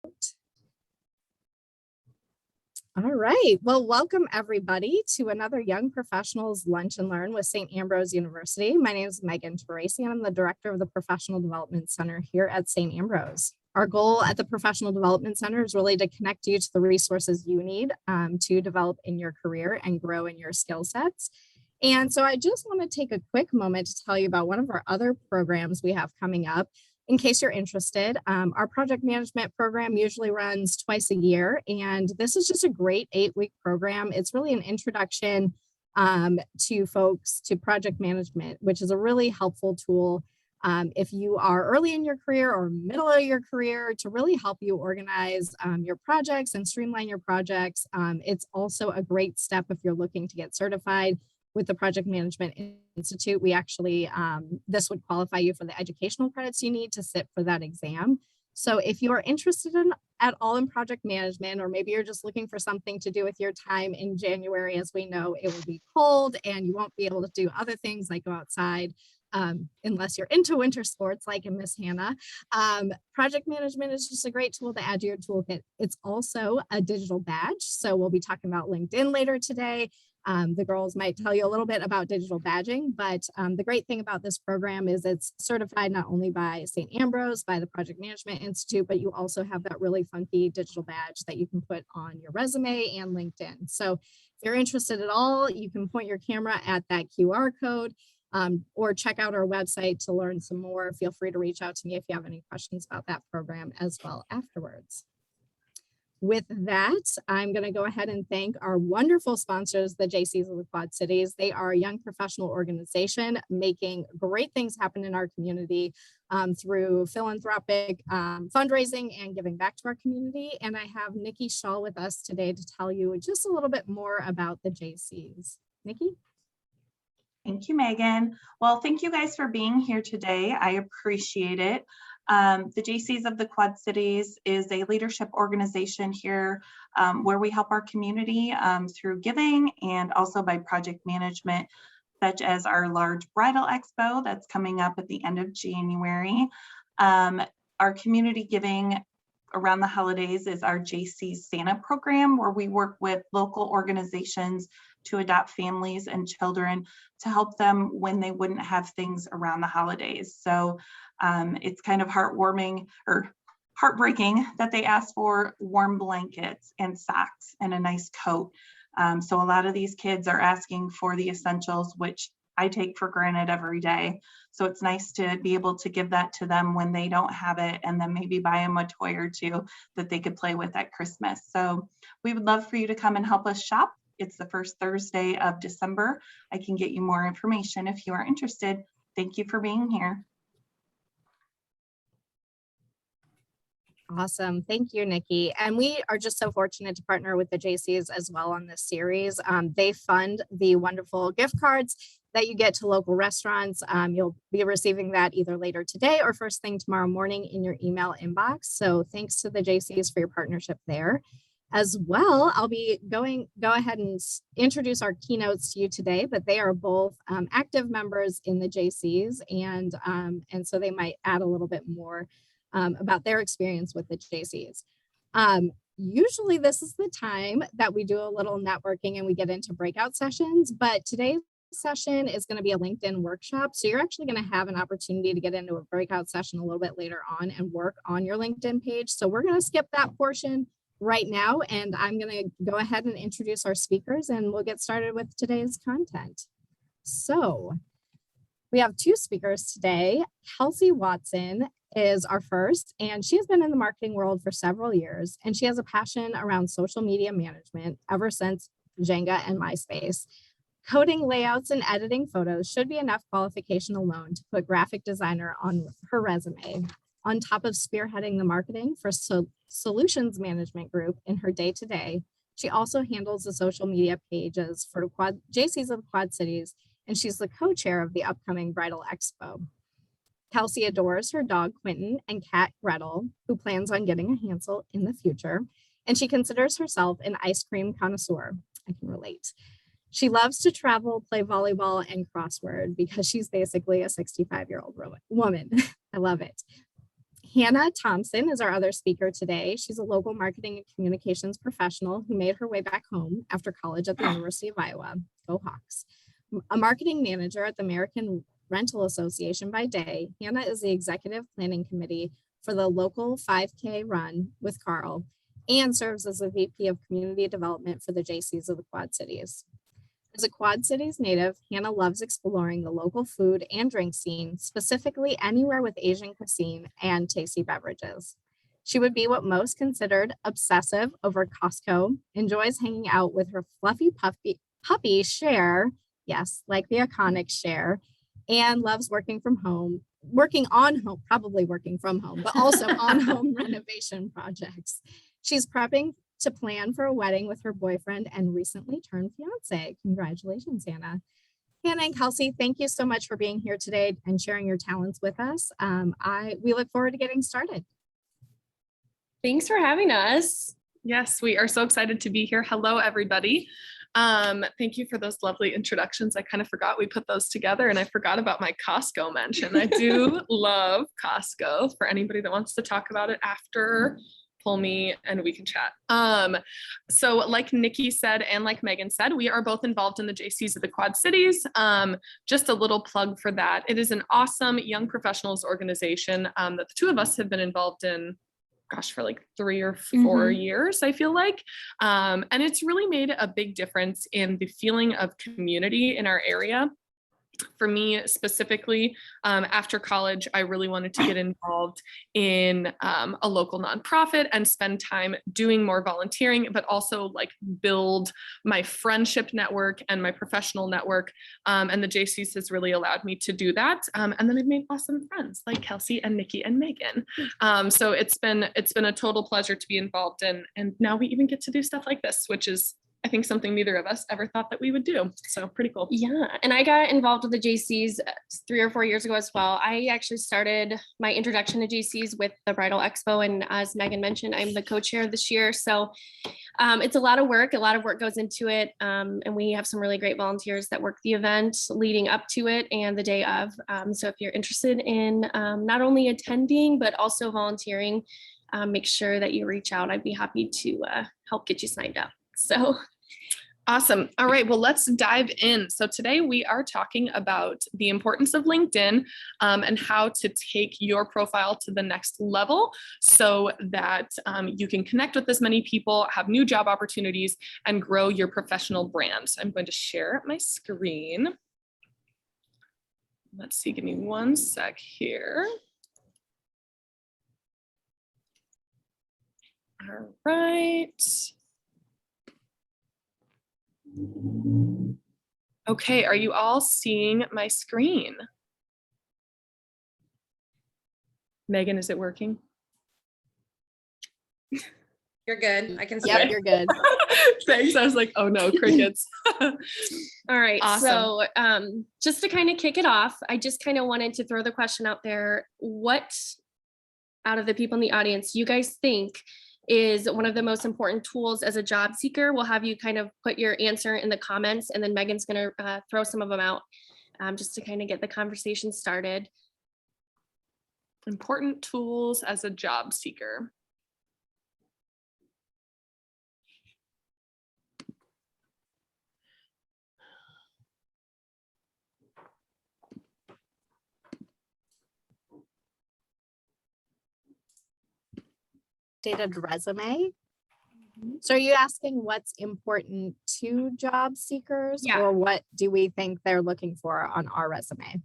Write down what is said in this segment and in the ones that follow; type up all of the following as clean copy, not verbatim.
All right. Well, welcome everybody to another Young Professionals Lunch and Learn with St. Ambrose University. My name is Megan Teresi, and I'm the director of the Professional Development Center here at St. Ambrose. Our goal at the Professional Development Center is really to connect you to the resources you need to develop in your career and grow in your skill sets. And so I just want to take a quick moment to tell you about one of our other programs we have coming up. In case you're interested, our project management program usually runs twice a year, and this is just a great 8-week program. It's really an introduction to folks to project management, which is a really helpful tool if you are early in your career or middle of your career, to really help you organize your projects and streamline your projects. It's also a great step if you're looking to get certified with the Project Management Institute. We actually, this would qualify you for the educational credits you need to sit for that exam. So if you are interested at all in project management, or maybe you're just looking for something to do with your time in January, as we know it will be cold and you won't be able to do other things like go outside, unless you're into winter sports like in Miss Hannah. Project management is just a great tool to add to your toolkit. It's also a digital badge. So we'll be talking about LinkedIn later today. The girls might tell you a little bit about digital badging, but the great thing about this program is it's certified not only by St. Ambrose, by the Project Management Institute, but you also have that really funky digital badge that you can put on your resume and LinkedIn. So if you're interested at all, you can point your camera at that QR code or check out our website to learn some more. Feel free to reach out to me if you have any questions about that program as well afterwards. With that, I'm going to go ahead and thank our wonderful sponsors, the JCs of the Quad Cities. They are a young professional organization making great things happen in our community through philanthropic fundraising and giving back to our community. And I have Nikki Shaw with us today to tell you just a little bit more about the JCs. Nikki? Thank you, Megan. Well, thank you guys for being here today. I appreciate it. The JCs of the Quad Cities is a leadership organization here where we help our community through giving and also by project management, such as our large bridal expo that's coming up at the end of January. Our community giving around the holidays is our JC Santa program, where we work with local organizations to adopt families and children to help them when they wouldn't have things around the holidays. So it's kind of heartwarming or heartbreaking that they ask for warm blankets and socks and a nice coat. So a lot of these kids are asking for the essentials, which I take for granted every day. So it's nice to be able to give that to them when they don't have it, and then maybe buy them a toy or two that they could play with at Christmas. So we would love for you to come and help us shop. It's the first Thursday of December. I can get you more information if you are interested. Thank you for being here. Awesome. Thank you, Nikki. And we are just so fortunate to partner with the JCs as well on this series. They fund the wonderful gift cards that you get to local restaurants. You'll be receiving that either later today or first thing tomorrow morning in your email inbox. So thanks to the JCs for your partnership there. As well, I'll be go ahead and introduce our keynotes to you today, but they are both active members in the JCs, and so they might add a little bit more about their experience with the JCs. Usually this is the time that we do a little networking and we get into breakout sessions, but today's session is going to be a LinkedIn workshop. So you're actually going to have an opportunity to get into a breakout session a little bit later on and work on your LinkedIn page. So we're going to skip that portion right now, and I'm going to go ahead and introduce our speakers, and we'll get started with today's content. So we have two speakers today. Kelsey Watson is our first, and she has been in the marketing world for several years, and she has a passion around social media management ever since Jenga and MySpace. Coding layouts and editing photos should be enough qualification alone to put graphic designer on her resume. On top of spearheading the marketing for solutions management group in her day-to-day, she also handles the social media pages for JCs of Quad Cities, and she's the co-chair of the upcoming Bridal Expo. Kelsey adores her dog Quentin and cat Gretel, who plans on getting a Hansel in the future, and she considers herself an ice cream connoisseur. I can relate. She loves to travel, play volleyball, and crossword because she's basically a 65-year-old woman. I love it. Hannah Thompson is our other speaker today. She's a local marketing and communications professional who made her way back home after college at the University of Iowa. Go Hawks. A marketing manager at the American Rental Association by day, Hannah is the executive planning committee for the local 5K run with Carl and serves as the VP of community development for the JCs of the Quad Cities. As a Quad Cities native, Hannah loves exploring the local food and drink scene, specifically anywhere with Asian cuisine and tasty beverages. She would be what most considered obsessive over Costco, enjoys hanging out with her fluffy puppy Cher, yes, like the iconic Cher, and loves working from home, probably working from home, but also on home renovation projects. She's prepping to plan for a wedding with her boyfriend and recently turned fiance. Congratulations, Hannah. Hannah and Kelsey, thank you so much for being here today and sharing your talents with us. We look forward to getting started. Thanks for having us. Yes, we are so excited to be here. Hello, everybody. Thank you for those lovely introductions. I kind of forgot we put those together and I forgot about my Costco mention. I do love Costco. For anybody that wants to talk about it after, pull me and we can chat. So like Nikki said, and like Megan said, we are both involved in the JCs of the Quad Cities. Just a little plug for that. It is an awesome young professionals organization that the two of us have been involved in, gosh, for like 3 or 4 years, I feel like. And it's really made a big difference in the feeling of community in our area. For me specifically, after college, I really wanted to get involved in a local nonprofit and spend time doing more volunteering, but also like build my friendship network and my professional network. And the JCs has really allowed me to do that. And then I've made awesome friends like Kelsey and Nikki and Megan. So it's been a total pleasure to be involved in. And now we even get to do stuff like this, which is, I think, something neither of us ever thought that we would do. So pretty cool. Yeah. And I got involved with the JCs 3 or 4 years ago as well. I actually started my introduction to JCs with the Bridal Expo. And as Megan mentioned, I'm the co-chair this year. So it's a lot of work. A lot of work goes into it. And we have some really great volunteers that work the event leading up to it and the day of. So if you're interested in not only attending, but also volunteering, make sure that you reach out. I'd be happy to help get you signed up. So awesome. All right, well, let's dive in. So today we are talking about the importance of LinkedIn and how to take your profile to the next level so that you can connect with as many people, have new job opportunities, and grow your professional brand. So I'm going to share my screen. Let's see, give me one sec here. All right. Okay, are you all seeing my screen? Megan, is it working? You're good. I can see Yep, it. you're good. Thanks. I was like, oh no, crickets. all right. Awesome. So just to kind of kick it off, I just kind of wanted to throw the question out there. What out of the people in the audience you guys think is one of the most important tools as a job seeker? We'll have you kind of put your answer in the comments, and then Megan's going to throw some of them out just to kind of get the conversation started. Important tools as a job seeker. Dated resume. So are you asking what's important to job seekers, Yeah. or what do we think they're looking for on our resume?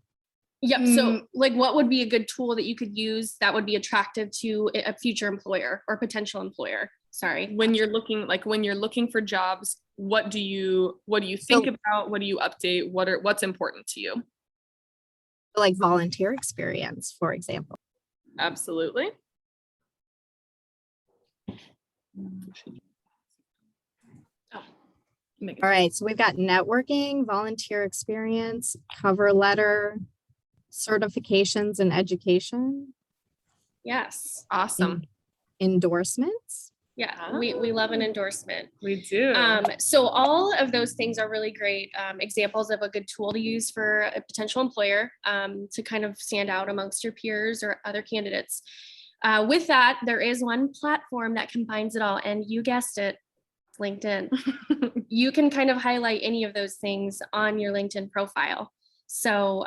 Yep. So like what would be a good tool that you could use that would be attractive to a future employer or potential employer? Sorry. When you're looking for jobs, what do you think about? What do you update? What's important to you? Like volunteer experience, for example. Absolutely. All right, so we've got networking, volunteer experience, cover letter, certifications and education, Yes. Awesome. endorsements. Yeah. We love an endorsement. We do. So all of those things are really great examples of a good tool to use for a potential employer to kind of stand out amongst your peers or other candidates. With that, there is one platform that combines it all, and you guessed it, LinkedIn. You can kind of highlight any of those things on your LinkedIn profile. So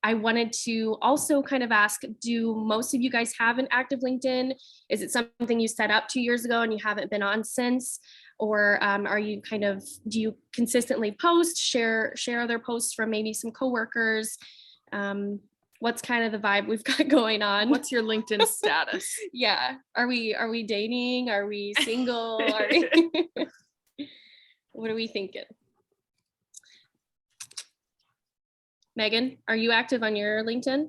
I wanted to also kind of ask, do most of you guys have an active LinkedIn? Is it something you set up 2 years ago and you haven't been on since? Or are you do you consistently post, share other posts from maybe some coworkers? What's kind of the vibe we've got going on? What's your LinkedIn status? Yeah. Are we dating? Are we single? What are we thinking? Megan, are you active on your LinkedIn?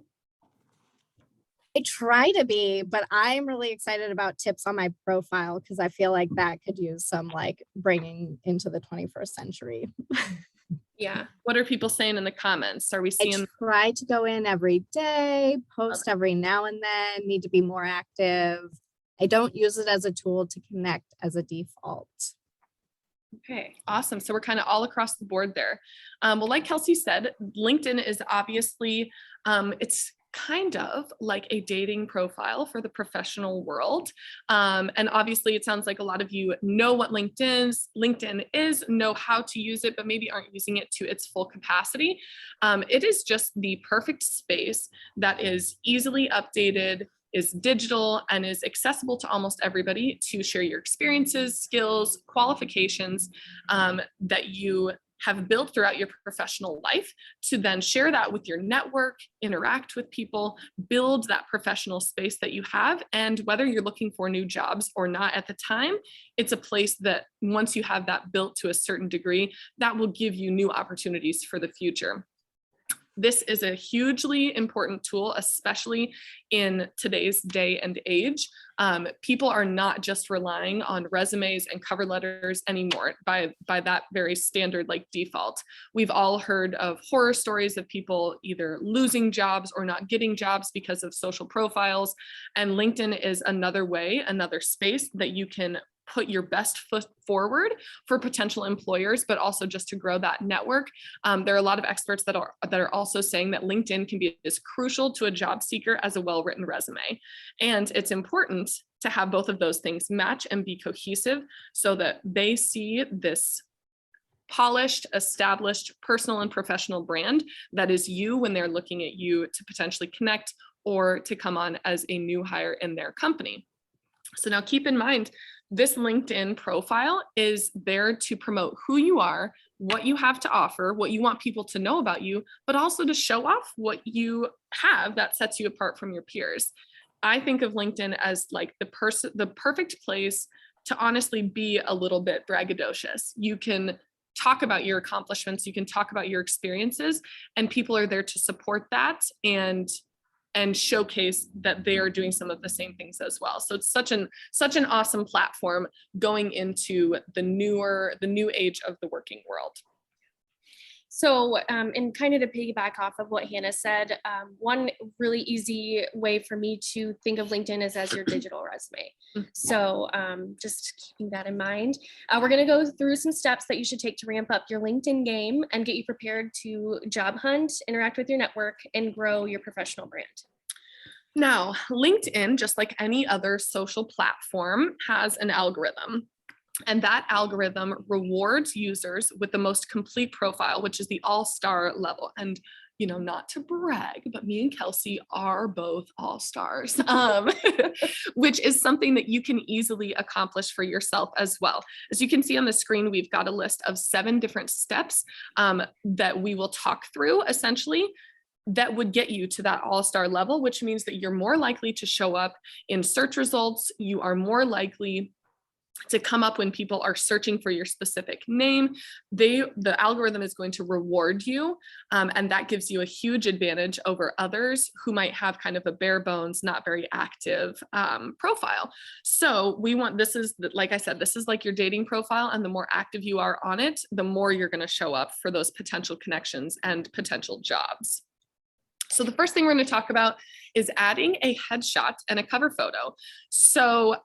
I try to be, but I'm really excited about tips on my profile because I feel like that could use some like bringing into the 21st century. Yeah. What are people saying in the comments? Are we I seeing? try to go in every day, post every now and then, need to be more active. I don't use it as a tool to connect as a default. Okay, awesome. So we're kind of all across the board there. Well, like Kelsey said, LinkedIn is obviously, it's kind of like a dating profile for the professional world. And obviously it sounds like a lot of you know what LinkedIn is, know how to use it, but maybe aren't using it to its full capacity. It is just the perfect space that is easily updated, is digital, and is accessible to almost everybody to share your experiences, skills, qualifications that you have built throughout your professional life, to then share that with your network, interact with people, build that professional space that you have. And whether you're looking for new jobs or not at the time, it's a place that once you have that built to a certain degree, that will give you new opportunities for the future. This is a hugely important tool, especially in today's day and age. People are not just relying on resumes and cover letters anymore by that very standard like default. We've all heard of horror stories of people either losing jobs or not getting jobs because of social profiles. And LinkedIn is another way, another space that you can put your best foot forward for potential employers, but also just to grow that network. There are a lot of experts that are also saying that LinkedIn can be as crucial to a job seeker as a well-written resume. And it's important to have both of those things match and be cohesive so that they see this polished, established personal and professional brand that is you when they're looking at you to potentially connect or to come on as a new hire in their company. So now keep in mind, this LinkedIn profile is there to promote who you are, what you have to offer, what you want people to know about you, but also to show off what you have that sets you apart from your peers. I think of LinkedIn as like the perfect place to honestly be a little bit braggadocious. You can talk about your accomplishments, you can talk about your experiences, and people are there to support that and showcase that they are doing some of the same things as well. So it's such an awesome platform going into the new age of the working world. So, and kind of to piggyback off of what Hannah said, one really easy way for me to think of LinkedIn is as your digital resume. So just keeping that in mind, we're going to go through some steps that you should take to ramp up your LinkedIn game and get you prepared to job hunt, interact with your network, and grow your professional brand. Now, LinkedIn, just like any other social platform, has an algorithm. And that algorithm rewards users with the most complete profile, which is the all-star level. And, you know, not to brag, but me and Kelsey are both all-stars, which is something that you can easily accomplish for yourself as well. As you can see on the screen, we've got a list of 7 different steps that we will talk through essentially that would get you to that all-star level, which means that you're more likely to show up in search results. You are more likely to come up when people are searching for your specific name. The algorithm is going to reward you, and that gives you a huge advantage over others who might have kind of a bare bones, not very active profile. So like I said, this is like your dating profile, and the more active you are on it, the more you're going to show up for those potential connections and potential jobs. So the first thing we're going to talk about is adding a headshot and a cover photo. So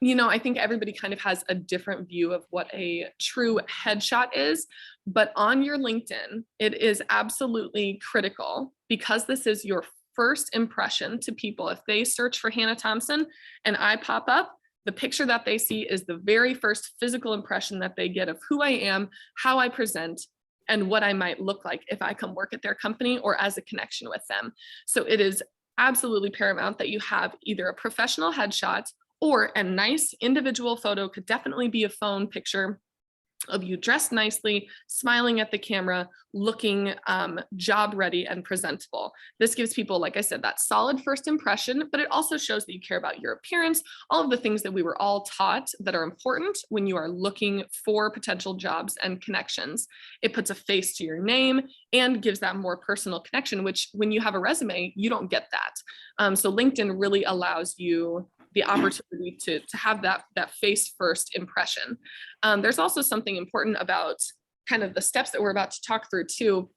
I think everybody kind of has a different view of what a true headshot is, but on your LinkedIn, it is absolutely critical, because this is your first impression to people. If they search for Hannah Thompson and I pop up, the picture that they see is the very first physical impression that they get of who I am, how I present, and what I might look like if I come work at their company or as a connection with them. So it is absolutely paramount that you have either a professional headshot or a nice individual photo. Could definitely be a phone picture of you dressed nicely, smiling at the camera, looking job ready and presentable. This gives people, like I said, that solid first impression, but it also shows that you care about your appearance, all of the things that we were all taught that are important when you are looking for potential jobs and connections. It puts a face to your name and gives that more personal connection, which when you have a resume, you don't get that. So LinkedIn really allows you the opportunity to have that face first impression. There's also something important about kind of the steps that we're about to talk through too.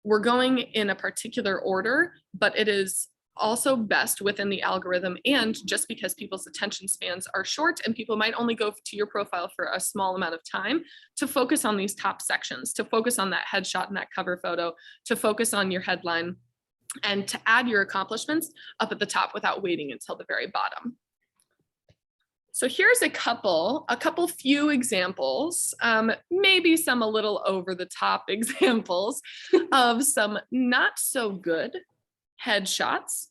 We're going in a particular order, but it is also best within the algorithm, and just because people's attention spans are short and people might only go to your profile for a small amount of time, to focus on these top sections, to focus on that headshot and that cover photo, to focus on your headline, and to add your accomplishments up at the top without waiting until the very bottom. So here's a few examples, maybe some a little over the top examples of some not so good headshots.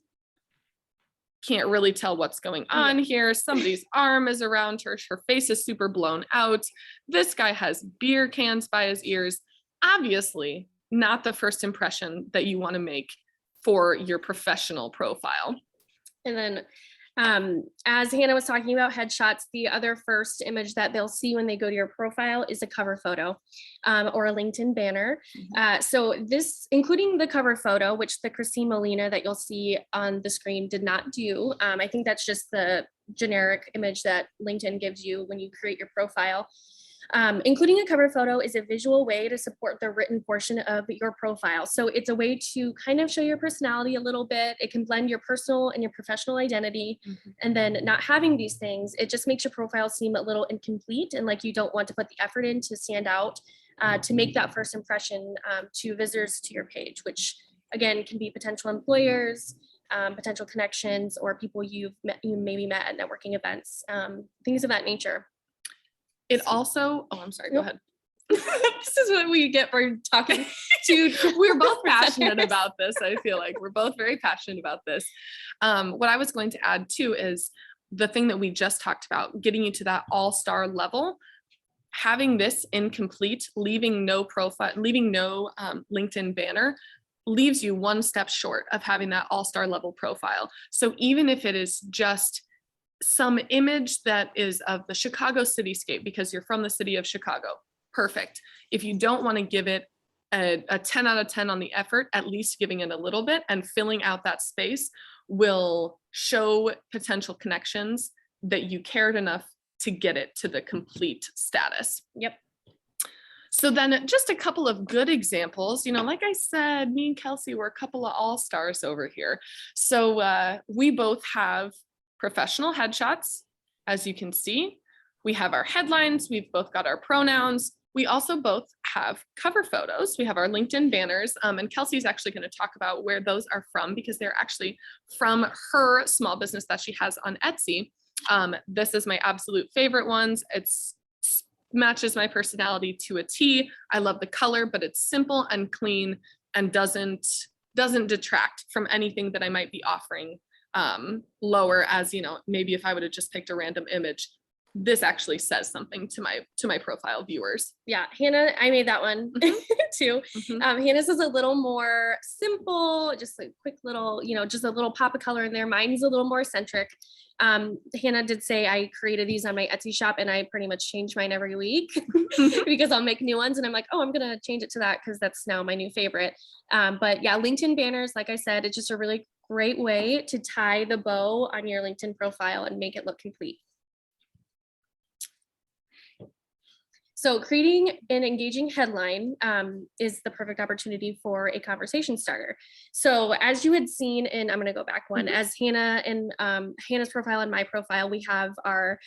Can't really tell what's going on here. Somebody's arm is around her. Her face is super blown out. This guy has beer cans by his ears. Obviously, not the first impression that you want to make for your professional profile. And then as Hannah was talking about headshots, the other first image that they'll see when they go to your profile is a cover photo or a LinkedIn banner. So this, including the cover photo, which the Christine Molina that you'll see on the screen did not do. I think that's just the generic image that LinkedIn gives you when you create your profile. Including a cover photo is a visual way to support the written portion of your profile. So it's a way to kind of show your personality a little bit. It can blend your personal and your professional identity. And then not having these things, it just makes your profile seem a little incomplete and like you don't want to put the effort in to stand out, to make that first impression to visitors to your page, which again can be potential employers, potential connections, or people you maybe met at networking events, things of that nature. It also, oh, I'm sorry, go ahead. This is what we get for talking to. We're both passionate about this. I feel like we're both very passionate about this. What I was going to add too is the thing that we just talked about, getting you to that all-star level. Having this incomplete, leaving no profile, leaving no LinkedIn banner, leaves you one step short of having that all-star level profile. So even if it is just some image that is of the Chicago cityscape because you're from the city of Chicago, perfect. If you don't want to give it a 10 out of 10 on the effort, at least giving it a little bit and filling out that space will show potential connections that you cared enough to get it to the complete status. Yep. So then just a couple of good examples, like I said, me and Kelsey were a couple of all-stars over here. So we both have professional headshots, as you can see. We have our headlines, we've both got our pronouns. We also both have cover photos. We have our LinkedIn banners, and Kelsey's actually going to talk about where those are from because they're actually from her small business that she has on Etsy. This is my absolute favorite ones. It matches my personality to a T. I love the color, but it's simple and clean and doesn't detract from anything that I might be offering lower, as maybe if I would have just picked a random image. This actually says something to my profile viewers. Yeah, Hannah, I made that one too. Hannah's is a little more simple, just a quick little, just a little pop of color in there. Mine is a little more eccentric. Hannah did say I created these on my Etsy shop and I pretty much change mine every week because I'll make new ones and I'm like, oh, I'm going to change it to that because that's now my new favorite. But yeah, LinkedIn banners, like I said, it's just a really great way to tie the bow on your LinkedIn profile and make it look complete. So creating an engaging headline is the perfect opportunity for a conversation starter. So as you had seen in, I'm going to go back one, as Hannah and Hannah's profile and my profile, we have our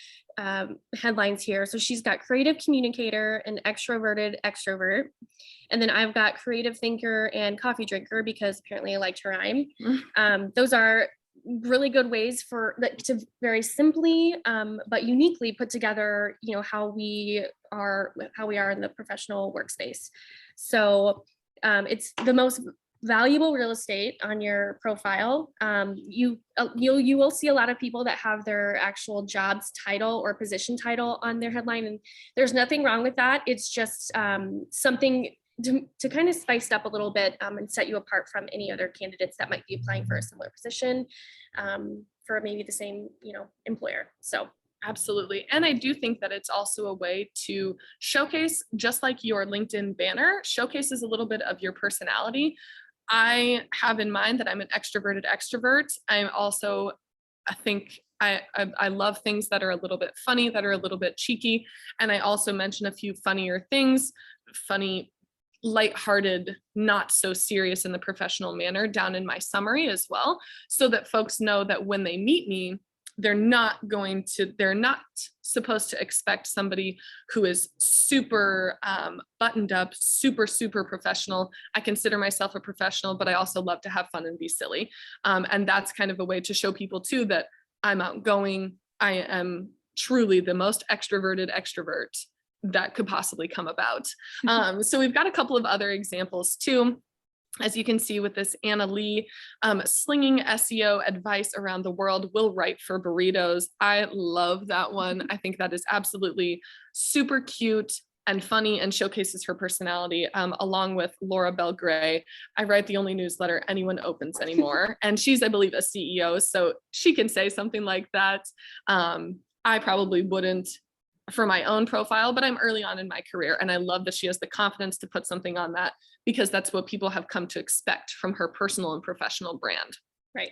headlines here. So she's got creative communicator and extroverted extrovert. And then I've got creative thinker and coffee drinker because apparently I like to rhyme. Those are really good ways for that to very simply but uniquely put together, you know, how we are in the professional workspace. So it's the most valuable real estate on your profile. You will see a lot of people that have their actual jobs title or position title on their headline, and there's nothing wrong with that. It's just something to kind of spice it up a little bit and set you apart from any other candidates that might be applying for a similar position for maybe the same, you know, employer. So absolutely. And I do think that it's also a way to showcase, just like your LinkedIn banner showcases a little bit of your personality. I have in mind that I'm an extroverted extrovert. I'm also, I think I love things that are a little bit funny, that are a little bit cheeky. And I also mention a few funnier things, funny, lighthearted, not so serious in the professional manner down in my summary as well, so that folks know that when they meet me, they're not supposed to expect somebody who is super buttoned up, super professional. I consider myself a professional, but I also love to have fun and be silly. And that's kind of a way to show people too that I'm outgoing. I am truly the most extroverted extrovert that could possibly come about. So we've got a couple of other examples too. As you can see with this Anna Lee, slinging SEO advice around the world, will write for burritos. I love that one. I think that is absolutely super cute and funny and showcases her personality, along with Laura Bell Gray. I write the only newsletter anyone opens anymore. And she's, I believe, a CEO, so she can say something like that. I probably wouldn't for my own profile, but I'm early on in my career. And I love that she has the confidence to put something on that, because that's what people have come to expect from her personal and professional brand. right.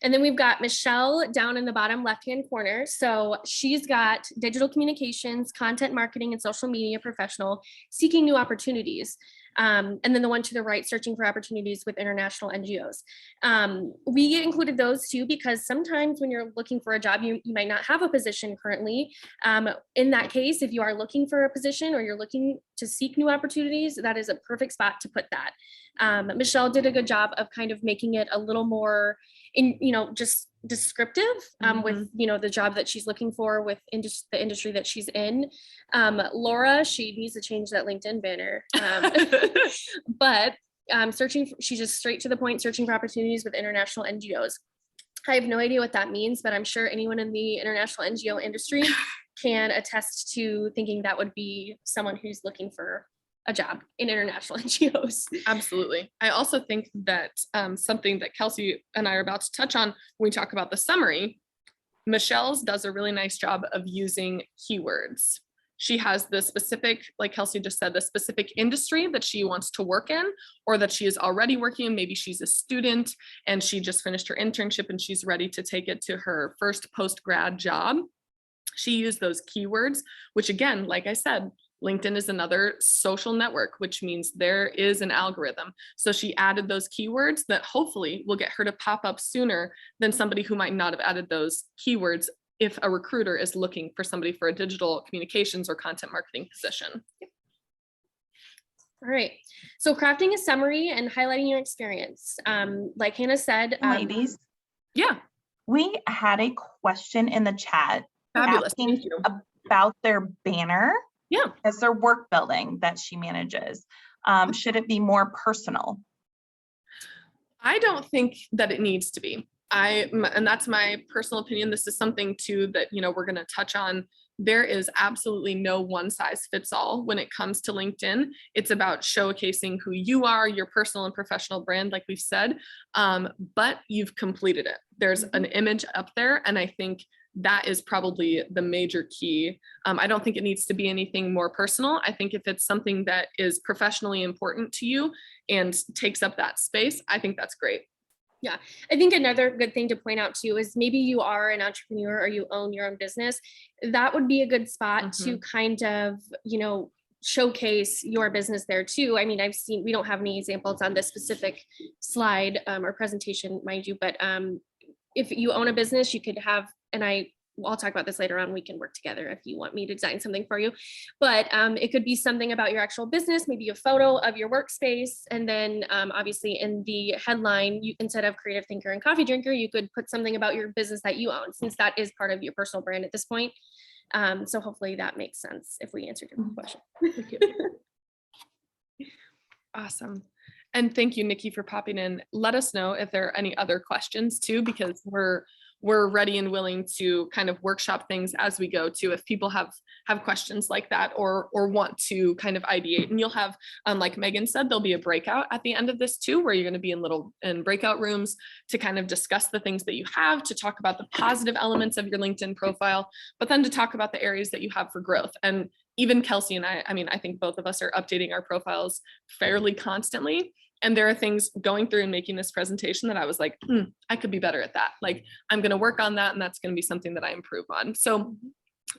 And then we've got Michelle down in the bottom left-hand corner. So she's got digital communications, content marketing, and social media professional seeking new opportunities. And then the one to the right, searching for opportunities with international NGOs. We included those too, because sometimes when you're looking for a job, you might not have a position currently. In that case, if you are looking for a position or you're looking to seek new opportunities, that is a perfect spot to put that. Michelle did a good job of kind of making it a little more just descriptive with, the job that she's looking for with the industry that she's in. Laura, she needs to change that LinkedIn banner. But she's just straight to the point, searching for opportunities with international NGOs. I have no idea what that means, but I'm sure anyone in the international NGO industry can attest to thinking that would be someone who's looking for a job in international NGOs. Absolutely. I also think that something that Kelsey and I are about to touch on when we talk about the summary, Michelle's does a really nice job of using keywords. She has the specific, like Kelsey just said, the specific industry that she wants to work in, or that she is already working in. Maybe she's a student and she just finished her internship and she's ready to take it to her first post-grad job. She used those keywords, which again, like I said, LinkedIn is another social network, which means there is an algorithm. So she added those keywords that hopefully will get her to pop up sooner than somebody who might not have added those keywords if a recruiter is looking for somebody for a digital communications or content marketing position. All right. So crafting a summary and highlighting your experience. Like Hannah said, Ladies. Yeah. We had a question in the chat. Fabulous. Asking Thank you. about their banner. Yeah. As their work building that she manages. Should it be more personal? I don't think that it needs to be. And that's my personal opinion. This is something too that, we're going to touch on. There is absolutely no one size fits all when it comes to LinkedIn. It's about showcasing who you are, your personal and professional brand, like we've said, but you've completed it. There's an image up there. And I think that is probably the major key. I don't think it needs to be anything more personal. I think if it's something that is professionally important to you and takes up that space, I think that's great. I think another good thing to point out too is maybe you are an entrepreneur or you own your own business. That would be a good spot to kind of, showcase your business there too. I mean, we don't have any examples on this specific slide or presentation, mind you, but if you own a business, you could have, and I'll talk about this later on. We can work together if you want me to design something for you. But it could be something about your actual business, maybe a photo of your workspace. And then obviously in the headline, instead of creative thinker and coffee drinker, you could put something about your business that you own, since that is part of your personal brand at this point. So hopefully that makes sense if we answered your question. Thank you. Awesome. And thank you, Nikki, for popping in. Let us know if there are any other questions too, because we're ready and willing to kind of workshop things as we go too, if people have questions like that or want to kind of ideate. And you'll have, like Megan said, there'll be a breakout at the end of this too, where you're going to be in breakout rooms to kind of discuss the things that you have, to talk about the positive elements of your LinkedIn profile, but then to talk about the areas that you have for growth. And even Kelsey and I mean, I think both of us are updating our profiles fairly constantly. And there are things going through and making this presentation that I was like, I could be better at that. Like, I'm going to work on that. And that's going to be something that I improve on. So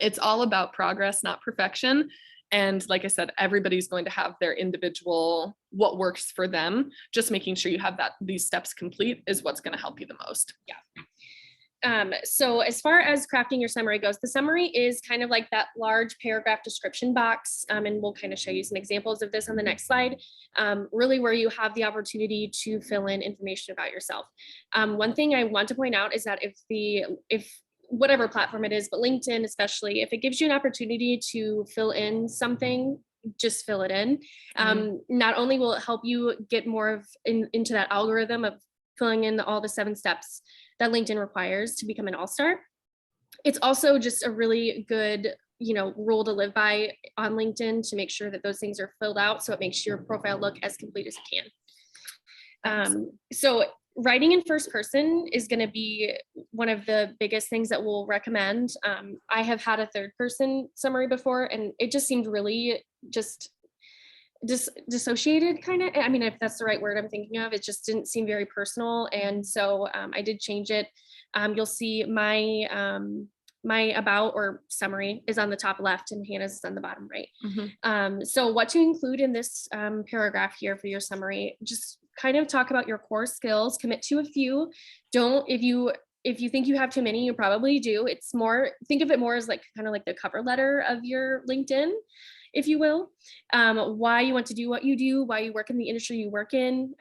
it's all about progress, not perfection. And like I said, everybody's going to have their individual, what works for them. Just making sure you have these steps complete is what's going to help you the most. Yeah. So as far as crafting your summary goes, the summary is kind of like that large paragraph description box. And we'll kind of show you some examples of this on the next slide, really where you have the opportunity to fill in information about yourself. One thing I want to point out is that if whatever platform it is, but LinkedIn especially, if it gives you an opportunity to fill in something, just fill it in. Not only will it help you get more into that algorithm of filling in all the 7 steps that LinkedIn requires to become an all-star, it's also just a really good, rule to live by on LinkedIn to make sure that those things are filled out. So it makes your profile look as complete as it can. So writing in first person is going to be one of the biggest things that we'll recommend. I have had a third person summary before, and it just seemed really just dissociated kind of. I mean, if that's the right word I'm thinking of, it just didn't seem very personal. And so I did change it. You'll see my about or summary is on the top left and Hannah's is on the bottom right. So what to include in this paragraph here for your summary, just kind of talk about your core skills, commit to a few. If you think you have too many, you probably do. It's more, think of it more as like kind of like the cover letter of your LinkedIn, if you will. Why you want to do what you do, why you work in the industry you work in,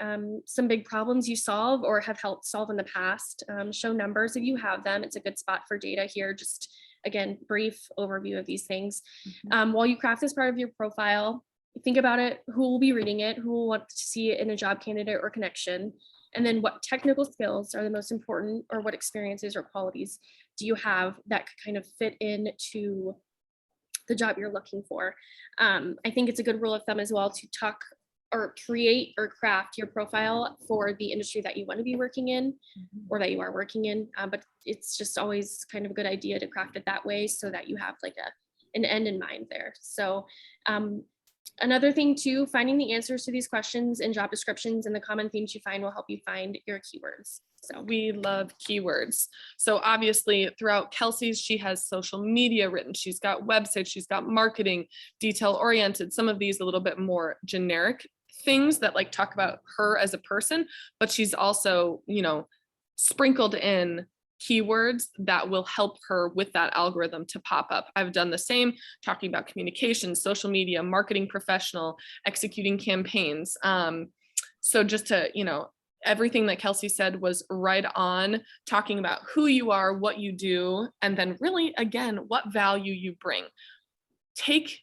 some big problems you solve or have helped solve in the past. Show numbers if you have them. It's a good spot for data here. Just again, brief overview of these things. While you craft this part of your profile, think about it, who will be reading it, who will want to see it in a job candidate or connection, and then what technical skills are the most important, or what experiences or qualities do you have that could kind of fit into the job you're looking for. I think it's a good rule of thumb as well to talk or create or craft your profile for the industry that you want to be working in or that you are working in. But it's just always kind of a good idea to craft it that way so that you have like an end in mind there. So another thing too, finding the answers to these questions in job descriptions and the common themes you find will help you find your keywords. So we love keywords. So obviously throughout Kelsey's, she has social media written, she's got websites, she's got marketing, detail oriented, some of these a little bit more generic things that like talk about her as a person, but she's also, sprinkled in keywords that will help her with that algorithm to pop up. I've done the same, talking about communication, social media, marketing professional, executing campaigns. So just to, everything that Kelsey said was right on, talking about who you are, what you do, and then really, again, what value you bring. Take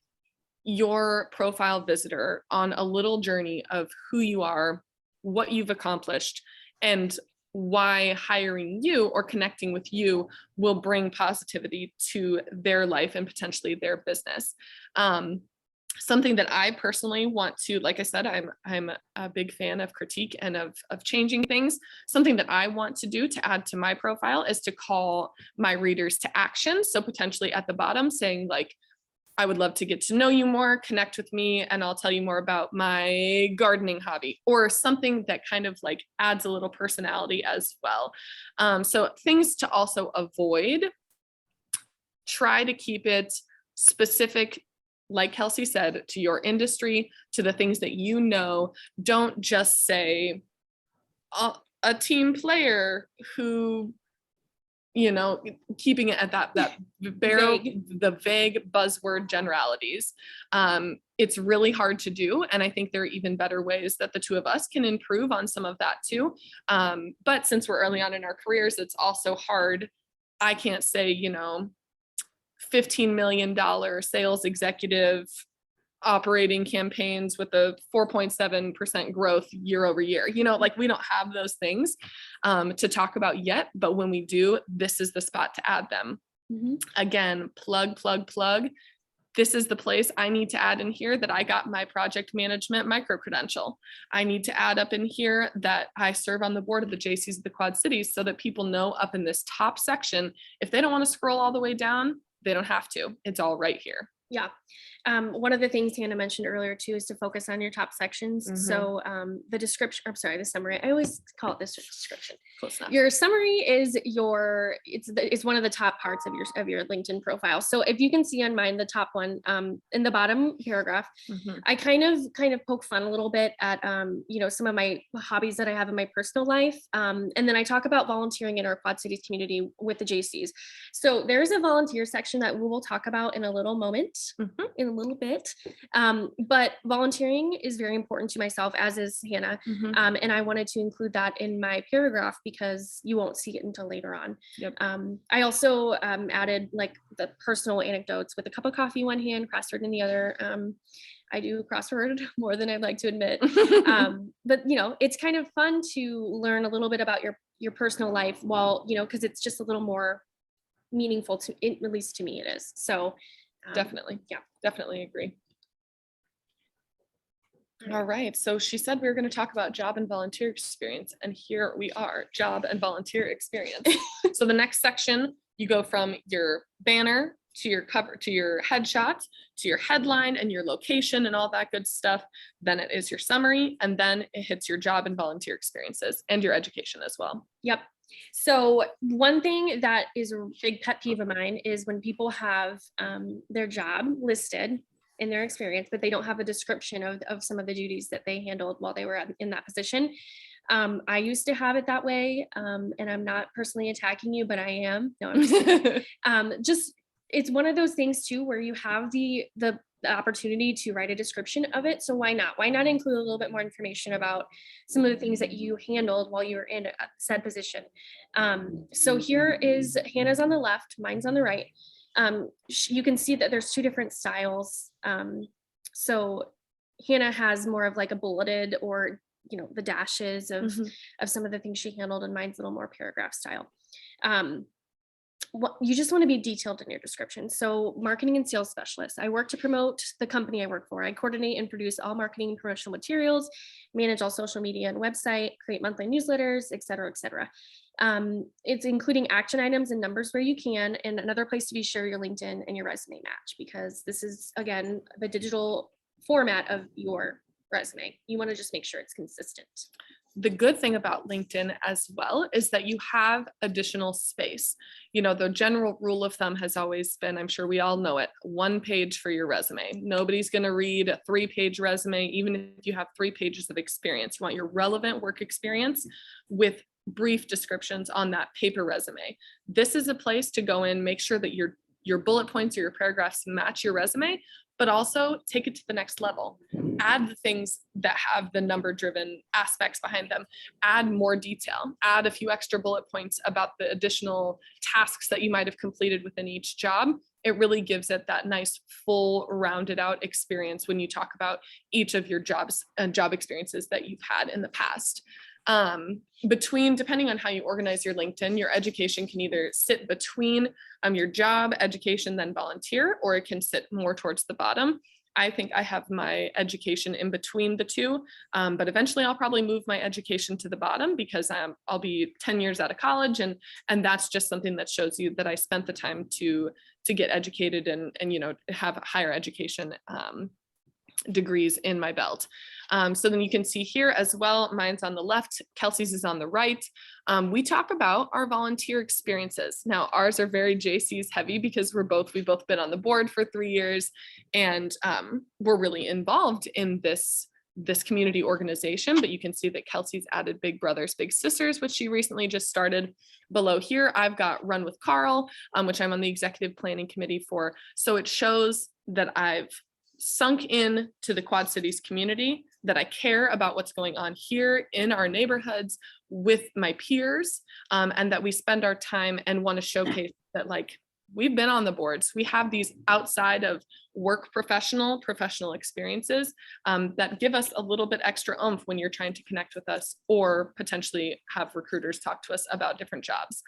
your profile visitor on a little journey of who you are, what you've accomplished, and why hiring you or connecting with you will bring positivity to their life and potentially their business. Something that I personally want to, like I said, I'm a big fan of critique and of changing things. Something that I want to do to add to my profile is to call my readers to action. So potentially at the bottom saying like, I would love to get to know you more, connect with me, and I'll tell you more about my gardening hobby, or something that kind of like adds a little personality as well. So things to also avoid, try to keep it specific, like Kelsey said, to your industry, to the things that you know. Don't just say a team player who, keeping it at that the vague buzzword generalities. It's really hard to do. And I think there are even better ways that the two of us can improve on some of that too. But since we're early on in our careers, it's also hard. I can't say, $15 million sales executive operating campaigns with a 4.7% growth year over year. Like we don't have those things to talk about yet, but when we do, this is the spot to add them. Mhm. Again, plug. This is the place I need to add in here that I got my project management micro credential. I need to add up in here that I serve on the board of the JCs of the Quad Cities, so that people know up in this top section, if they don't want to scroll all the way down, they don't have to. It's all right here. Yeah. One of the things Hannah mentioned earlier too is to focus on your top sections. Mhm. So the description, I'm sorry, the summary, I always call it this description. Close enough. Your summary is it's one of the top parts of your LinkedIn profile. So if you can see on mine, the top one, in the bottom paragraph, Mhm. I kind of poke fun a little bit at some of my hobbies that I have in my personal life. And then I talk about volunteering in our Quad Cities community with the JCs. So there's a volunteer section that we will talk about in a little moment, Mhm. in a little bit. But volunteering is very important to myself, as is Hannah. Mhm. And I wanted to include that in my paragraph because you won't see it until later on. Yep. I also added like the personal anecdotes with a cup of coffee in one hand, crossword in the other. I do crossword more than I'd like to admit. But it's kind of fun to learn a little bit about your personal life while, because it's just a little more meaningful to it, at least to me it is. So Definitely. Yeah. Definitely agree. All right. So she said we were going to talk about job and volunteer experience. And here we are, job and volunteer experience. So the next section, you go from your banner to your cover, to your headshot, to your headline and your location and all that good stuff. Then it is your summary. And then it hits your job and volunteer experiences and your education as well. Yep. So one thing that is a big pet peeve of mine is when people have their job listed in their experience, but they don't have a description of some of the duties that they handled while they were in that position. I used to have it that way, and I'm not personally attacking you, but I am. No, I'm just it's one of those things too where you have the opportunity to write a description of it. So why not? Why not include a little bit more information about some of the things that you handled while you were in a said position? So here is Hannah's on the left, mine's on the right. You can see that there's two different styles. So Hannah has more of like a bulleted or the dashes of some of the things she handled, and mine's a little more paragraph style. You just want to be detailed in your description. So marketing and sales specialist. I work to promote the company I work for. I coordinate and produce all marketing and promotional materials, manage all social media and website, create monthly newsletters, et cetera, et cetera. It's including action items and numbers where you can. And another place to be sure your LinkedIn and your resume match, because this is, again, the digital format of your resume. You want to just make sure it's consistent. The good thing about LinkedIn as well is that you have additional space. The general rule of thumb has always been, I'm sure we all know it, 1 page for your resume. Nobody's going to read a 3-page resume, even if you have 3 pages of experience. You want your relevant work experience with brief descriptions on that paper resume. This is a place to go in, make sure that your bullet points or your paragraphs match your resume, but also take it to the next level. Add the things that have the number-driven aspects behind them. Add more detail. Add a few extra bullet points about the additional tasks that you might have completed within each job. It really gives it that nice, full, rounded out experience when you talk about each of your jobs and job experiences that you've had in the past. Depending on how you organize your LinkedIn, your education can either sit between your job, education, then volunteer, or it can sit more towards the bottom. I think I have my education in between the two, but eventually I'll probably move my education to the bottom because I'll be 10 years out of college, and that's just something that shows you that I spent the time to get educated and have higher education degrees in my belt. So then you can see here as well, mine's on the left, Kelsey's is on the right. We talk about our volunteer experiences. Now ours are very JC's heavy because we've both been on the board for 3 years, and we're really involved in this community organization. But you can see that Kelsey's added Big Brothers Big Sisters, which she recently just started. Below here I've got Run with Carl, which I'm on the executive planning committee for. So it shows that I've sunk in to the Quad Cities community, that I care about what's going on here in our neighborhoods with my peers, and that we spend our time and want to showcase that, like, we've been on the boards. We have these outside of work professional experiences that give us a little bit extra oomph when you're trying to connect with us or potentially have recruiters talk to us about different jobs.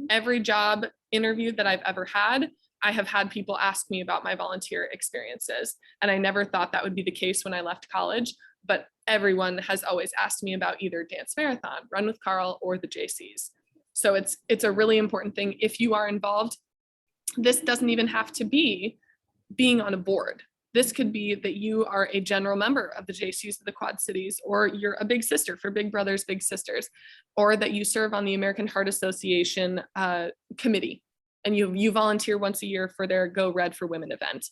Every job interview that I've ever had, I have had people ask me about my volunteer experiences. And I never thought that would be the case when I left college, but everyone has always asked me about either Dance Marathon, Run with Carl, or the JCs. So it's a really important thing. If you are involved, this doesn't even have to be being on a board. This could be that you are a general member of the JCs of the Quad Cities, or you're a big sister for Big Brothers Big Sisters, or that you serve on the American Heart Association committee, and you volunteer once a year for their Go Red for Women event.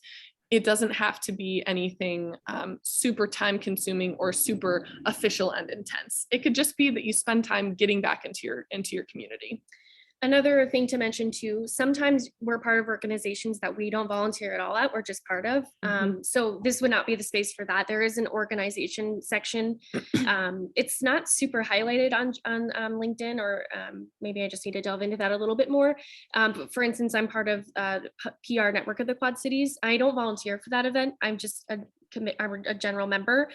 It doesn't have to be anything super time consuming or super official and intense. It could just be that you spend time getting back into your community. Another thing to mention too, sometimes we're part of organizations that we don't volunteer at all at, we're just part of. So this would not be the space for that. There is an organization section. It's not super highlighted on LinkedIn, or maybe I just need to delve into that a little bit more. But for instance, I'm part of the PR network of the Quad Cities. I don't volunteer for that event. I'm just a general member.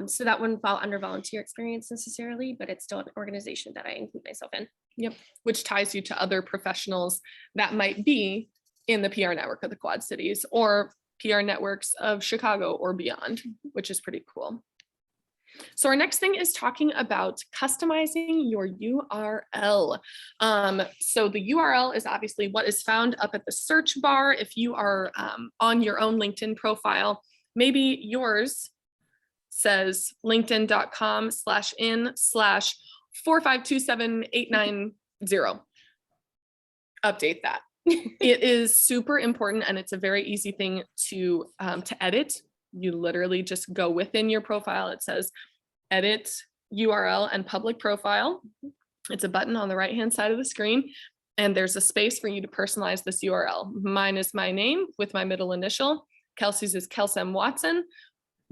So that wouldn't fall under volunteer experience necessarily, but it's still an organization that I include myself in. Yep, which ties you to other professionals that might be in the PR network of the Quad Cities or PR networks of Chicago or beyond, which is pretty cool. So our next thing is talking about customizing your URL. So the URL is obviously what is found up at the search bar. If you are on your own LinkedIn profile, maybe yours says linkedin.com/in/4527890. Update that. It is super important, and it's a very easy thing to edit. You literally just go within your profile. It says edit URL and public profile. It's a button on the right hand side of the screen, and there's a space for you to personalize this URL. Mine is my name with my middle initial. Kelsey's is Kelsem Watson.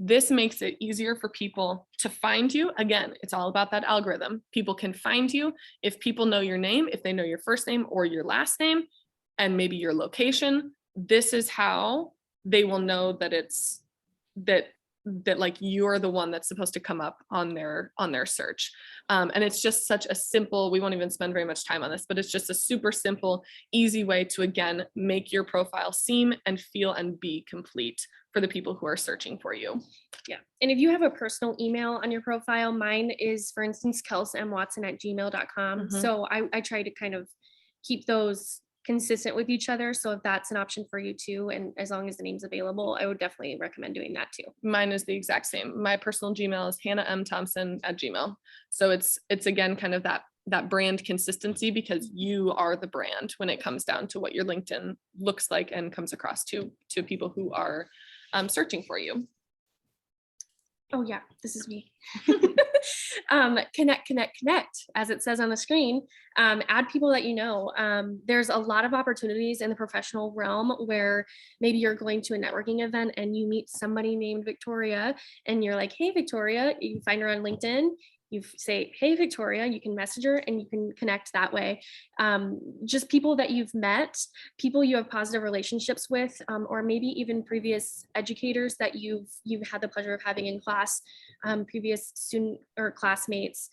This makes it easier for people to find you. Again, it's all about that algorithm. People can find you if people know your name, if they know your first name or your last name, and maybe your location. This is how they will know that it's that like you're the one that's supposed to come up on their search. And it's just such a simple, we won't even spend very much time on this, but it's just a super simple, easy way to, again, make your profile seem and feel and be complete for the people who are searching for you. Yeah. And if you have a personal email on your profile, mine is, for instance, kelsemwatson@gmail.com. So I try to kind of keep those consistent with each other. So if that's an option for you too, and as long as the name's available, I would definitely recommend doing that too. Mine is the exact same. My personal Gmail is hannahmthompson@gmail. So it's again kind of that brand consistency, because you are the brand when it comes down to what your LinkedIn looks like and comes across to people who are searching for you. Oh yeah, this is me. Connect, as it says on the screen. Add people that you know. There's a lot of opportunities in the professional realm where maybe you're going to a networking event and you meet somebody named Victoria, and you're like, hey, Victoria, you find her on LinkedIn. you say, hey, Victoria, you can message her and you can connect that way. Just people that you've met, people you have positive relationships with, or maybe even previous educators that you've had the pleasure of having in class, previous student or classmates,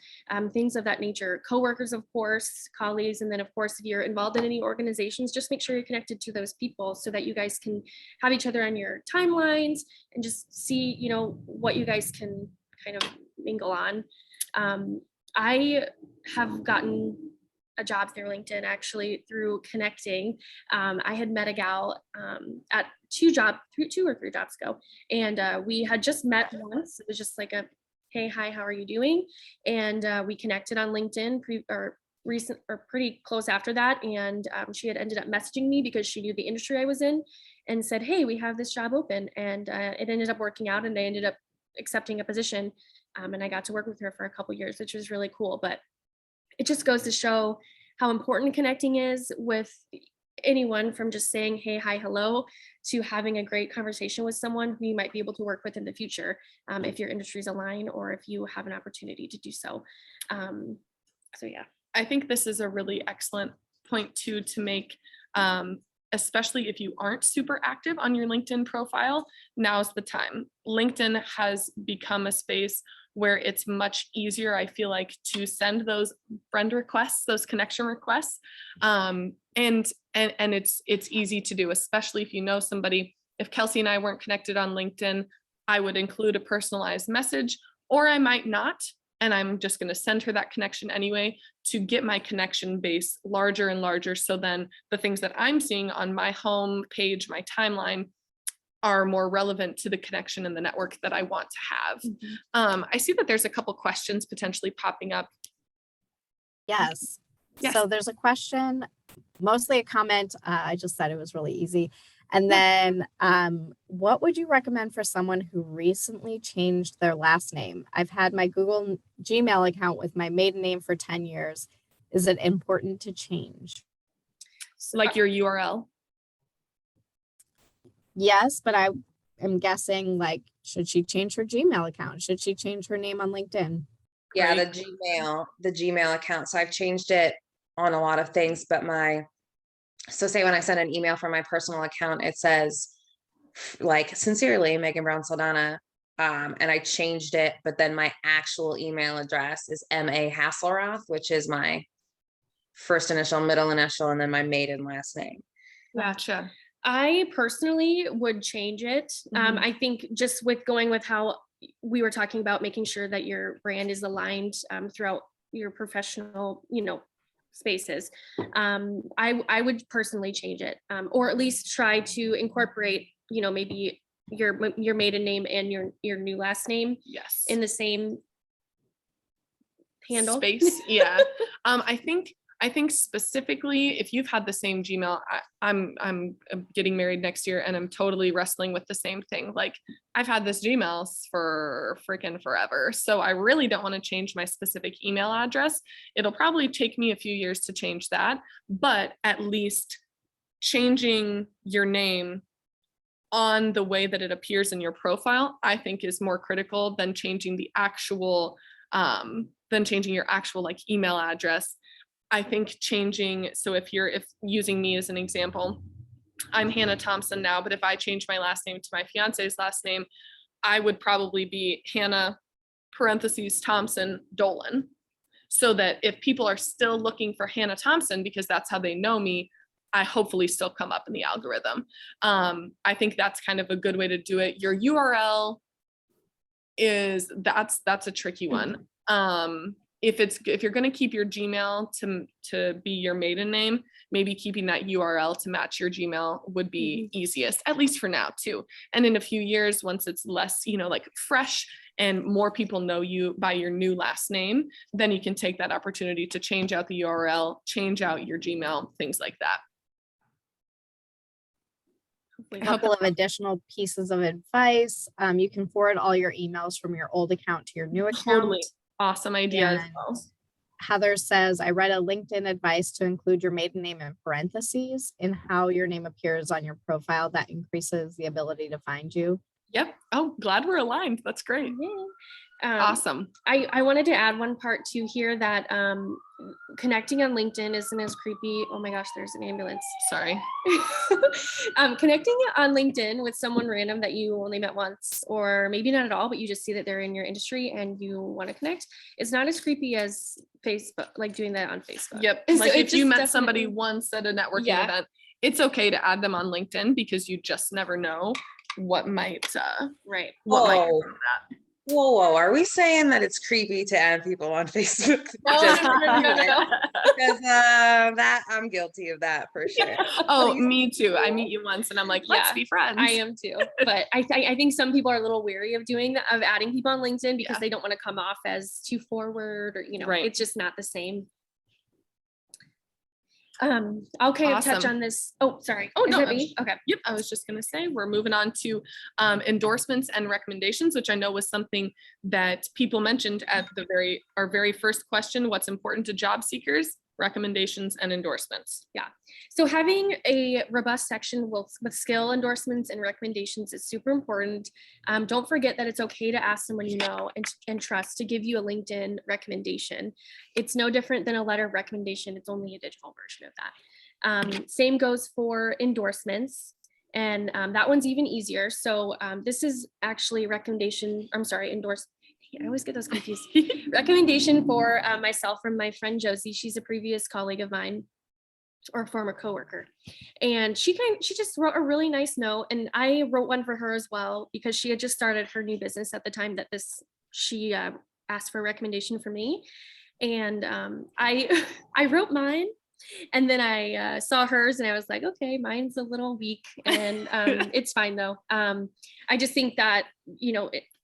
things of that nature, coworkers, of course, colleagues. And then of course, if you're involved in any organizations, just make sure you're connected to those people so that you guys can have each other on your timelines and just see, what you guys can kind of mingle on. I have gotten a job through LinkedIn, actually, through connecting. I had met a gal at two or three jobs ago, and we had just met once. It was just like a, hey, hi, how are you doing? And we connected on LinkedIn pretty close after that. And she had ended up messaging me because she knew the industry I was in and said, hey, we have this job open. And it ended up working out, and I ended up accepting a position. And I got to work with her for a couple of years, which was really cool. But it just goes to show how important connecting is with anyone, from just saying, hey, hi, hello, to having a great conversation with someone who you might be able to work with in the future, if your industries align or if you have an opportunity to do so. So yeah. I think this is a really excellent point too to make, especially if you aren't super active on your LinkedIn profile. Now's the time. LinkedIn has become a space where it's much easier, I feel like, to send those friend requests, those connection requests. And it's easy to do, especially if you know somebody. If Kelsey and I weren't connected on LinkedIn, I would include a personalized message, or I might not. And I'm just going to send her that connection anyway to get my connection base larger and larger. So then the things that I'm seeing on my home page, my timeline, are more relevant to the connection and the network that I want to have. Mm-hmm. I see that there's a couple questions potentially popping up. Yes. Yes. So there's a question, mostly a comment. I just said it was really easy. And then what would you recommend for someone who recently changed their last name? I've had my Google Gmail account with my maiden name for 10 years. Is it important to change? Like your URL? Yes, but I am guessing, like, should she change her Gmail account? Should she change her name on LinkedIn? Yeah, Right. the Gmail account. So I've changed it on a lot of things, but so say when I send an email from my personal account, it says like, sincerely, Megan Brown Saldana. And I changed it, but then my actual email address is M.A. Hasselroth, which is my first initial, middle initial, and then my maiden last name. Gotcha. I personally would change it. I think just with going with how we were talking about making sure that your brand is aligned throughout your professional, spaces. I would personally change it, or at least try to incorporate, maybe your maiden name and your new last name in the same handle space. Yeah. I think specifically if you've had the same Gmail, I'm getting married next year and I'm totally wrestling with the same thing. Like, I've had this Gmail for freaking forever. So I really don't want to change my specific email address. It'll probably take me a few years to change that, but at least changing your name on the way that it appears in your profile, I think is more critical than changing the actual, your actual like email address. I think so if using me as an example, I'm Hannah Thompson now, but if I change my last name to my fiance's last name, I would probably be Hannah Thompson Dolan. So that if people are still looking for Hannah Thompson, because that's how they know me, I hopefully still come up in the algorithm. I think that's kind of a good way to do it. Your URL that's a tricky one. If you're going to keep your Gmail to be your maiden name, maybe keeping that URL to match your Gmail would be easiest, at least for now too. And in a few years, once it's less, like fresh and more people know you by your new last name, then you can take that opportunity to change out the URL, change out your Gmail, things like that. A couple of additional pieces of advice. You can forward all your emails from your old account to your new account. Totally. Awesome idea as well. Heather says, I read a LinkedIn advice to include your maiden name in parentheses in how your name appears on your profile. That increases the ability to find you. Yep. Oh, glad we're aligned. That's great. Awesome. I wanted to add one part too here that connecting on LinkedIn isn't as creepy. Oh my gosh, there's an ambulance. Sorry. Connecting on LinkedIn with someone random that you only met once, or maybe not at all, but you just see that they're in your industry and you want to connect, it's not as creepy as Facebook, like doing that on Facebook. Yep. So Like it if you just met somebody definitely- once at a networking Yeah. event, it's okay to add them on LinkedIn because you just never know what might Right. what might Whoa. Whoa, are we saying that it's creepy to add people on Facebook? No, Just- no. Because that I'm guilty of that for sure. Oh, me too. I meet you once and I'm like, let's Yeah, be friends. I am too, but I think some people are a little weary of doing that, of adding people on LinkedIn because Yeah. they don't want to come off as too forward, or Right. it's just not the same. I'll kind of touch Awesome. on this. Oh, sorry. Oh, Is no, that I me? Okay. Yep, I was just gonna say, we're moving on to endorsements and recommendations, which I know was something that people mentioned at our very first question, what's important to job seekers, recommendations and endorsements. So having a robust section with skill endorsements and recommendations is super important. Don't forget that it's okay to ask someone you know and trust to give you a LinkedIn recommendation. It's no different than a letter of recommendation. It's only a digital version of that. Same goes for endorsements. And that one's even easier. So this is actually endorsement. I always get those confused. Recommendation for myself from my friend Josie. She's a previous colleague of mine, or former coworker. And she just wrote a really nice note. And I wrote one for her as well, because she had just started her new business at the time that she asked for a recommendation for me. And I wrote mine. And then I saw hers and I was like, okay, mine's a little weak, and it's fine though. I just think that,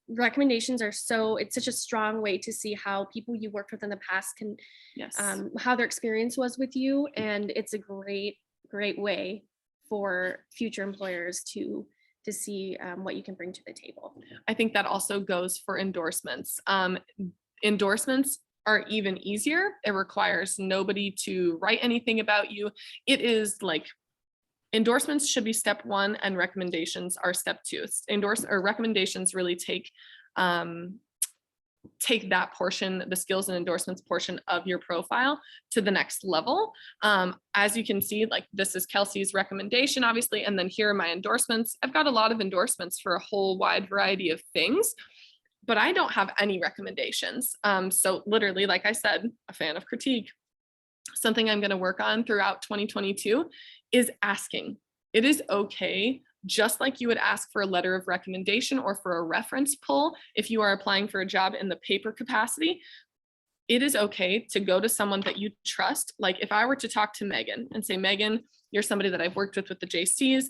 recommendations it's such a strong way to see how people you worked with in the past can, Yes. how their experience was with you. And it's a great way for future employers to see what you can bring to the table. I think that also goes for endorsements. Endorsements are even easier. It requires nobody to write anything about you. It is like endorsements should be step one and recommendations are step two. Recommendations really take that portion, the skills and endorsements portion of your profile, to the next level. As you can see, like this is Kelsey's recommendation, obviously, and then here are my endorsements. I've got a lot of endorsements for a whole wide variety of things, but I don't have any recommendations. So literally, like I said, a fan of critique. Something I'm going to work on throughout 2022 is asking. It is okay, just like you would ask for a letter of recommendation or for a reference pull if you are applying for a job in the paper capacity. It is okay to go to someone that you trust. Like if I were to talk to Megan and say, Megan, you're somebody that I've worked with the JCs.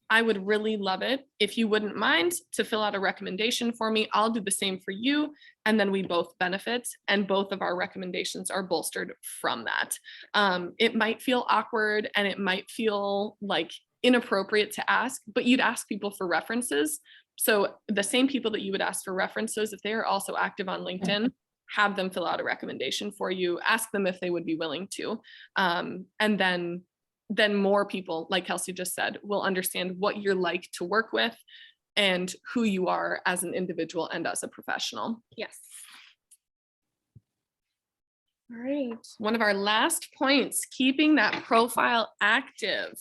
I would really love it if you wouldn't mind to fill out a recommendation for me. I'll do the same for you. And then we both benefit, and both of our recommendations are bolstered from that. It might feel awkward and it might feel like inappropriate to ask, but you'd ask people for references. So the same people that you would ask for references, if they are also active on LinkedIn, have them fill out a recommendation for you, ask them if they would be willing to. And then more people, like Kelsey just said, will understand what you're like to work with and who you are as an individual and as a professional. Yes. All right. One of our last points, keeping that profile active.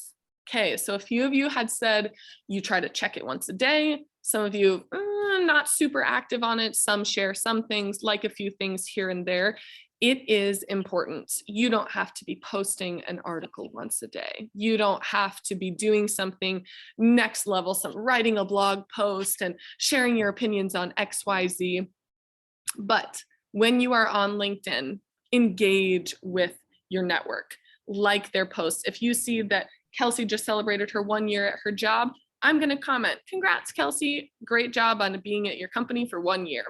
Okay, so a few of you had said you try to check it once a day. Some of you not super active on it. Some share some things, like a few things here and there. It is important. You don't have to be posting an article once a day. You don't have to be doing something next level, writing a blog post and sharing your opinions on XYZ. But when you are on LinkedIn, engage with your network, like their posts. If you see that Kelsey just celebrated her 1 year at her job, I'm going to comment, congrats, Kelsey. Great job on being at your company for 1 year.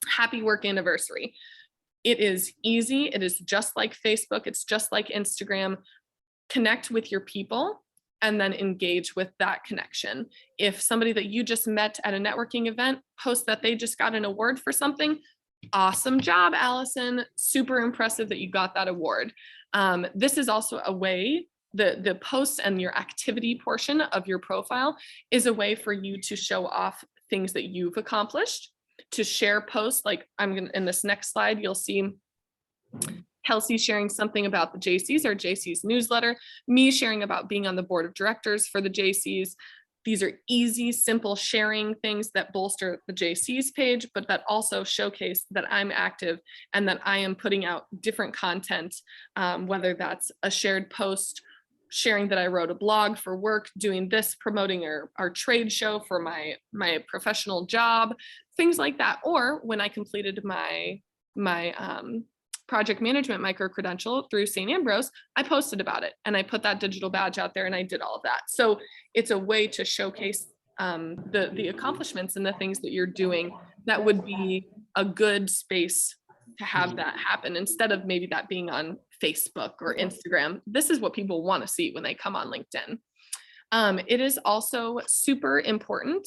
Happy work anniversary. It is easy. It is just like Facebook. It's just like Instagram. Connect with your people and then engage with that connection. If somebody that you just met at a networking event posts that they just got an award for something, awesome job, Allison. Super impressive that you got that award. This is also a way the posts and your activity portion of your profile is a way for you to show off things that you've accomplished, to share posts. Like I'm gonna, in this next slide, you'll see Kelsey sharing something about the JCs or JC's newsletter, me sharing about being on the board of directors for the JCs. These are easy, simple sharing things that bolster the JC's page, but that also showcase that I'm active and that I am putting out different content, whether that's a shared post, sharing that I wrote a blog for work, doing this, promoting our trade show for my professional job, things like that. Or when I completed my project management micro-credential through St. Ambrose, I posted about it and I put that digital badge out there and I did all of that. So it's a way to showcase the accomplishments and the things that you're doing that would be a good space to have that happen, instead of maybe that being on Facebook or Instagram. This is what people want to see when they come on LinkedIn. It is also super important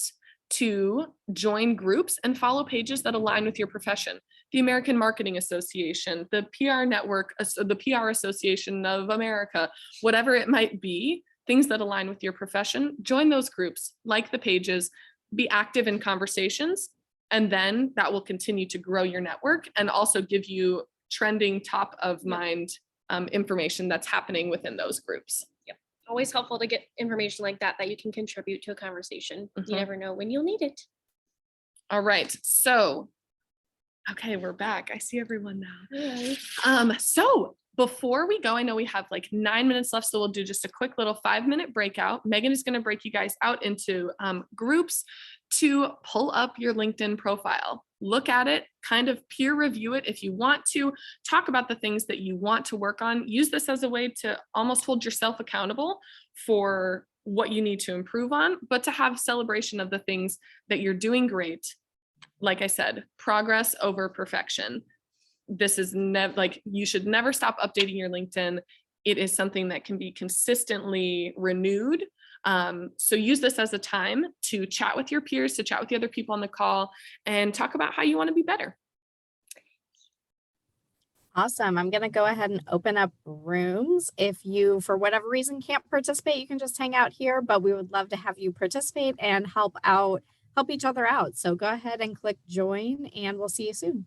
to join groups and follow pages that align with your profession. The American Marketing Association, the PR Network, the PR Association of America, whatever it might be, things that align with your profession, join those groups, like the pages, be active in conversations, and then that will continue to grow your network and also give you trending top of mind information that's happening within those groups. Always helpful to get information like that you can contribute to a conversation. You never know when you'll need it. All right, so okay, we're back. I see everyone now. So before we go, I know we have like 9 minutes left, so we'll do just a quick little 5-minute breakout. Megan is going to break you guys out into groups to pull up your LinkedIn profile. Look at it, kind of peer review it if you want to, talk about the things that you want to work on. Use this as a way to almost hold yourself accountable for what you need to improve on, but to have celebration of the things that you're doing great. Like I said, progress over perfection. This is never, like, you should never stop updating your LinkedIn. It is something that can be consistently renewed. So use this as a time to chat with your peers, to chat with the other people on the call, and talk about how you want to be better. Awesome. I'm going to go ahead and open up rooms. If you, for whatever reason, can't participate, you can just hang out here, but we would love to have you participate and help each other out. So go ahead and click join and we'll see you soon.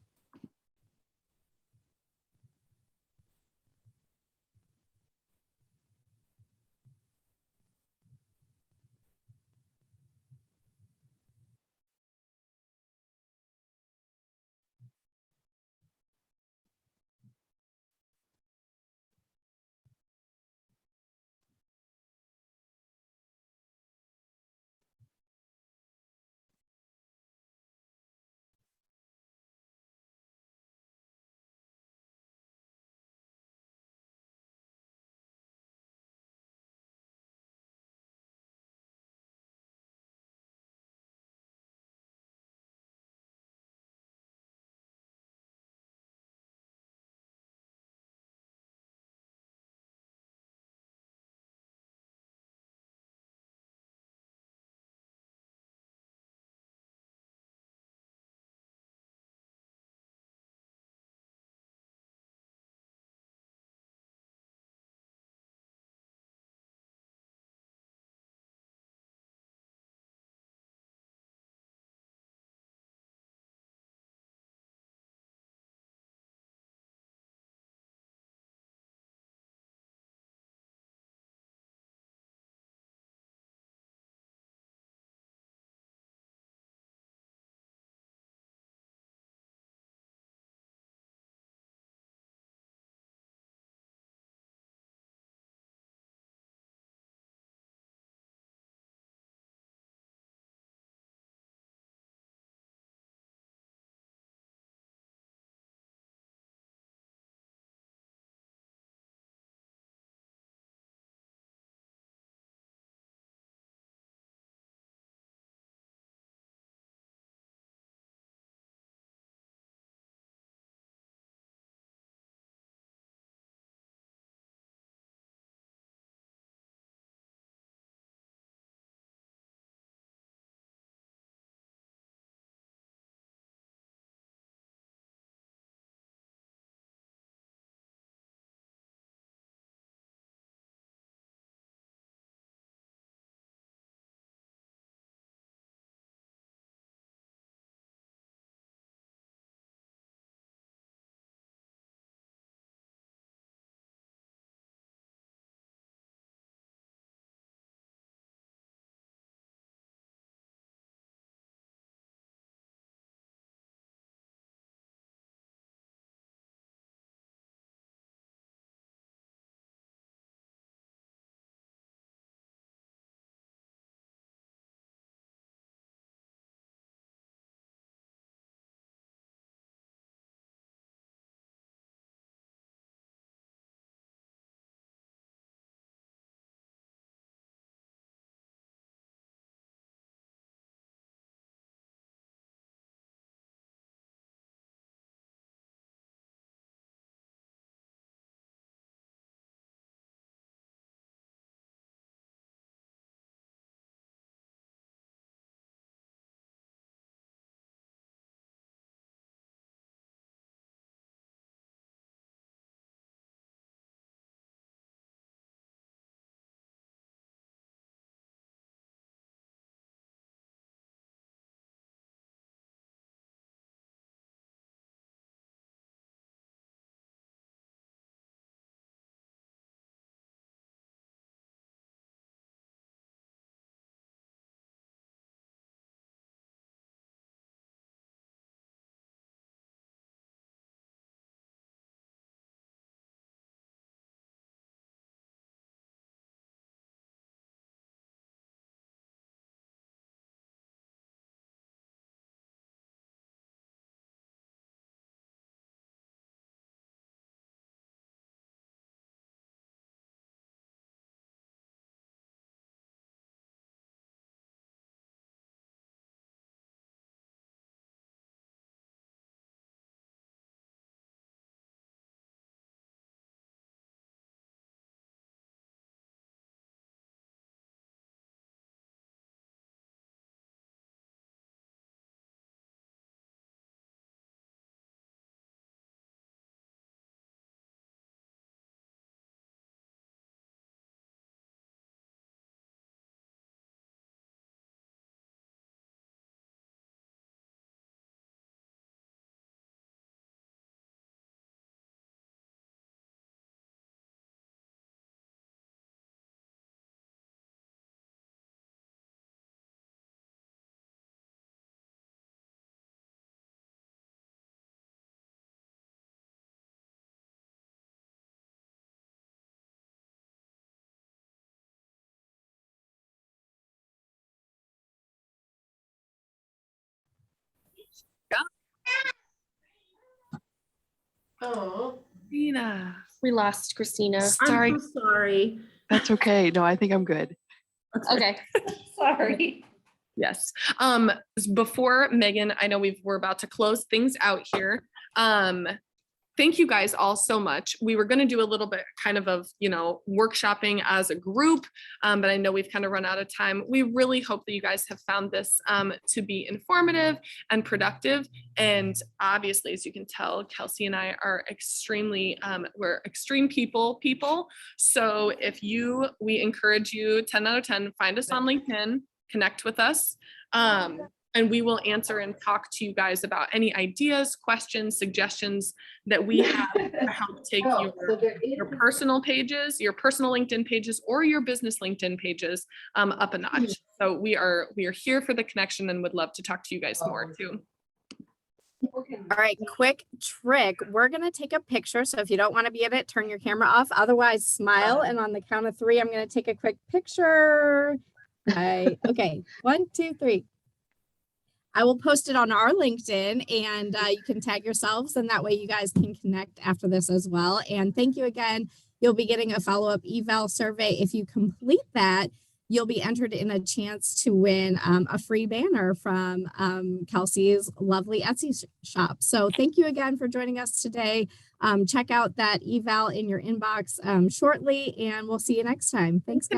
Oh, Christina. We lost Christina. Sorry. I'm so sorry. That's okay. No, I think I'm good. Okay. Sorry. Yes. Before Megan, I know we're about to close things out here. Thank you guys all so much. We were going to do a little bit kind of, workshopping as a group, but I know we've kind of run out of time. We really hope that you guys have found this to be informative and productive. And obviously, as you can tell, Kelsey and I are we're extreme people. So we encourage you 10 out of 10, find us on LinkedIn, connect with us. And we will answer and talk to you guys about any ideas, questions, suggestions that we have to help take your personal pages, your personal LinkedIn pages, or your business LinkedIn pages up a notch. So we are here for the connection and would love to talk to you guys more too. All right, quick trick. We're going to take a picture. So if you don't want to be in it, turn your camera off. Otherwise, smile. And on the count of 3, I'm going to take a quick picture. Okay, 1, 2, 3. I will post it on our LinkedIn and you can tag yourselves and that way you guys can connect after this as well. And thank you again. You'll be getting a follow-up eval survey. If you complete that, you'll be entered in a chance to win a free banner from Kelsey's lovely Etsy shop. So thank you again for joining us today. Check out that eval in your inbox shortly and we'll see you next time. Thanks, guys.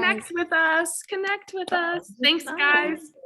Connect with us. Thanks, guys.